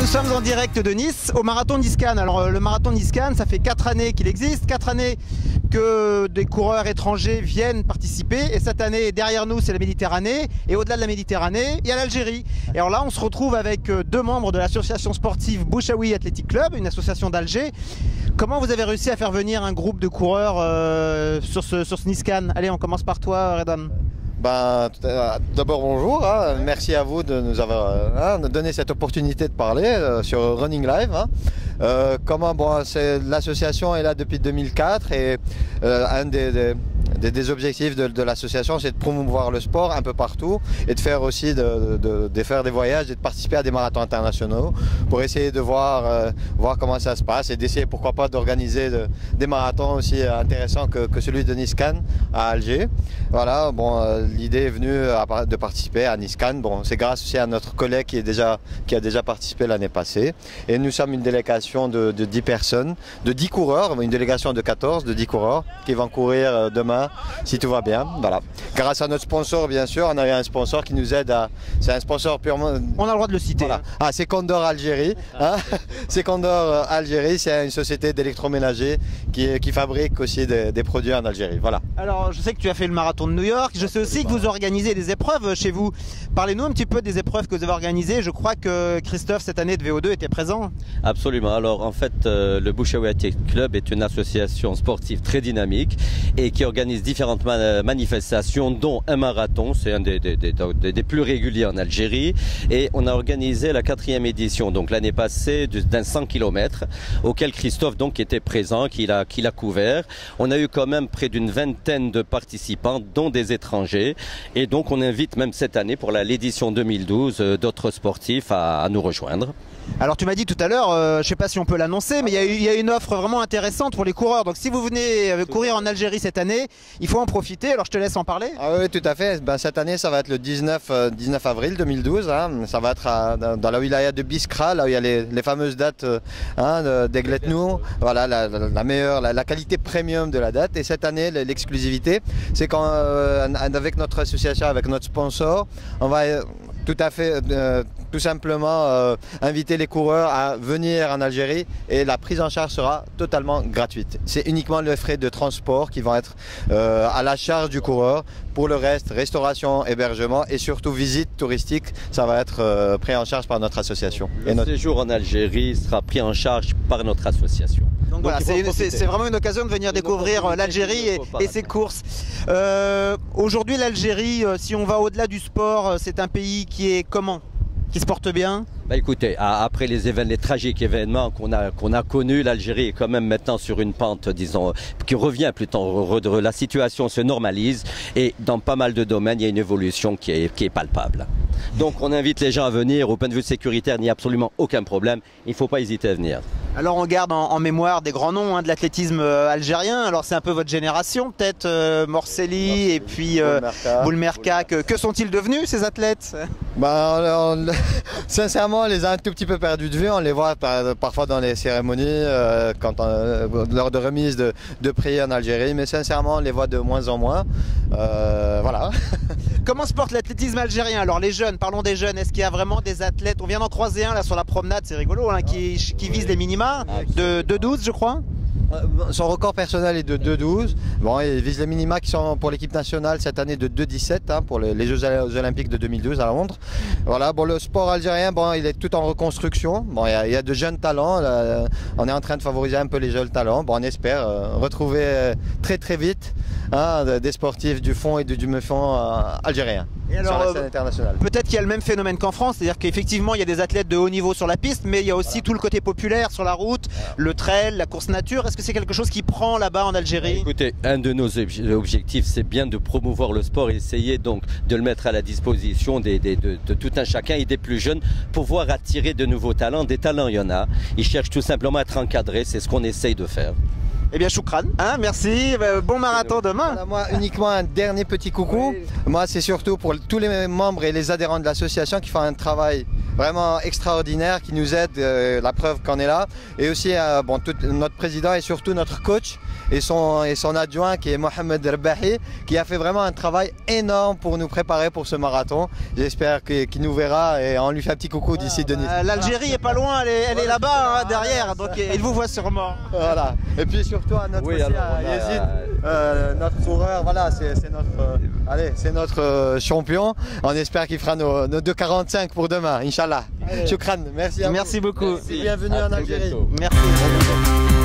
nous sommes en direct de Nice, au marathon Nice-Cannes. Alors le marathon Nice-Cannes, ça fait 4 années qu'il existe, 4 années que des coureurs étrangers viennent participer. Et cette année, derrière nous, c'est la Méditerranée. Et au-delà de la Méditerranée, il y a l'Algérie. Et alors là, on se retrouve avec 2 membres de l'association sportive Bouchaoui Athletic Club, une association d'Alger. Comment vous avez réussi à faire venir un groupe de coureurs sur ce Nice-Cannes? Allez, on commence par toi, Redon. D'abord bonjour, merci à vous de nous avoir donné cette opportunité de parler sur Running Live. L'association est là depuis 2004 et un des objectifs de l'association, c'est de promouvoir le sport un peu partout et de faire aussi de faire des voyages et de participer à des marathons internationaux pour essayer de voir comment ça se passe et d'essayer pourquoi pas d'organiser des marathons aussi intéressants que celui de Nice-Cannes à Alger. Voilà, l'idée est venue de participer à Nice-Cannes. C'est grâce aussi à notre collègue qui a déjà participé l'année passée. Et nous sommes une délégation de 10 personnes, de 10 coureurs, une délégation de 14, de 10 coureurs qui vont courir demain si tout va bien. Voilà. Grâce à notre sponsor, bien sûr, on a eu un sponsor qui nous aide à... C'est un sponsor purement... On a le droit de le citer. Voilà. C'est Condor Algérie. C'est Condor Algérie, c'est une société d'électroménager qui fabrique aussi des produits en Algérie. Voilà. Alors, je sais que tu as fait le marathon de New York. Je sais aussi que vous organisez des épreuves chez vous. Parlez-nous un petit peu des épreuves que vous avez organisées. Je crois que Christophe, cette année de VO2, était présent. Absolument. Alors, en fait, le Bouchaoui Athletic Club est une association sportive très dynamique et qui organise différentes manifestations, dont un marathon. C'est un des plus réguliers en Algérie. Et on a organisé la 4e édition, donc l'année passée, d'un 100 km, auquel Christophe donc était présent, qu'il a couvert. On a eu quand même près d'une vingtaine de participants, dont des étrangers. Et donc on invite même cette année, pour l'édition 2012, d'autres sportifs à nous rejoindre. Alors tu m'as dit tout à l'heure, je ne sais pas si on peut l'annoncer, mais il y a une offre vraiment intéressante pour les coureurs. Donc si vous venez courir en Algérie cette année, il faut en profiter. Alors je te laisse en parler. Oui, tout à fait. Cette année, ça va être le 19 avril 2012. Ça va être dans la wilaya de Biskra, là où il y a les fameuses dates d'Egletnou. Voilà, la qualité premium de la date. Et cette année, l'exclusivité, c'est qu'avec notre association, avec notre sponsor, on va tout simplement inviter les coureurs à venir en Algérie et la prise en charge sera totalement gratuite. C'est uniquement les frais de transport qui vont être à la charge du coureur. Pour le reste, restauration, hébergement et surtout visite touristique, ça va être pris en charge par notre association. Le séjour en Algérie sera pris en charge par notre association. Donc voilà, c'est vraiment une occasion de venir découvrir l'Algérie et ses courses. Aujourd'hui, l'Algérie, si on va au-delà du sport, c'est un pays qui est comment? Qui se porte bien? Écoutez, après les tragiques événements qu'on a connus, l'Algérie est quand même maintenant sur une pente, disons, qui revient plutôt. La situation se normalise et dans pas mal de domaines, il y a une évolution qui est palpable. Donc on invite les gens à venir. Au point de vue sécuritaire, il n'y a absolument aucun problème. Il ne faut pas hésiter à venir. Alors on garde en mémoire des grands noms de l'athlétisme algérien. Alors c'est un peu votre génération, peut-être Morcelli et puis Boulmerka. Que sont-ils devenus ces athlètes? Sincèrement, on les a un tout petit peu perdus de vue. On les voit parfois dans les cérémonies, lors de remise de prix en Algérie. Mais sincèrement, on les voit de moins en moins. Voilà. Comment se porte l'athlétisme algérien? Alors les jeunes, parlons des jeunes. Est-ce qu'il y a vraiment des athlètes? On vient d'en croiser un là sur la promenade, c'est rigolo, qui vise les minima de 2,12 je crois. Son record personnel est de 2,12. Il vise les minima qui sont pour l'équipe nationale cette année de 2,17 pour les Jeux Olympiques de 2012 à Londres. Voilà, le sport algérien, il est tout en reconstruction. Il y a de jeunes talents. On est en train de favoriser un peu les jeunes talents. On espère retrouver très très vite des sportifs du fond et du demi-fond algériens. Et alors, sur la scène internationale. Peut-être qu'il y a le même phénomène qu'en France, c'est-à-dire qu'effectivement il y a des athlètes de haut niveau sur la piste, mais il y a aussi tout le côté populaire sur la route, le trail, la course nature. Est-ce que c'est quelque chose qui prend là-bas en Algérie? Écoutez, un de nos objectifs, c'est bien de promouvoir le sport et essayer donc de le mettre à la disposition de tout un chacun et des plus jeunes, pour pouvoir attirer de nouveaux talents. Des talents, il y en a. Ils cherchent tout simplement à être encadrés, c'est ce qu'on essaye de faire. Eh bien, choukran, merci, bon marathon demain. Voilà, moi, uniquement un dernier petit coucou. Oui. Moi, c'est surtout pour tous les membres et les adhérents de l'association qui font un travail vraiment extraordinaire qui nous aide, la preuve qu'on est là. Et aussi notre président et surtout notre coach et son adjoint qui est Mohamed Rebahi, qui a fait vraiment un travail énorme pour nous préparer pour ce marathon. J'espère qu'il nous verra et on lui fait un petit coucou d'ici de Nice. L'Algérie est pas loin, elle est là-bas, hein, derrière, donc il vous voit sûrement. Voilà. Et puis surtout à notre Yezid, notre coureur, voilà, c'est notre champion. On espère qu'il fera nos 2,45 pour demain, Inch'Allah. Shukran, merci à vous. Merci beaucoup. Bienvenue en Algérie. Merci.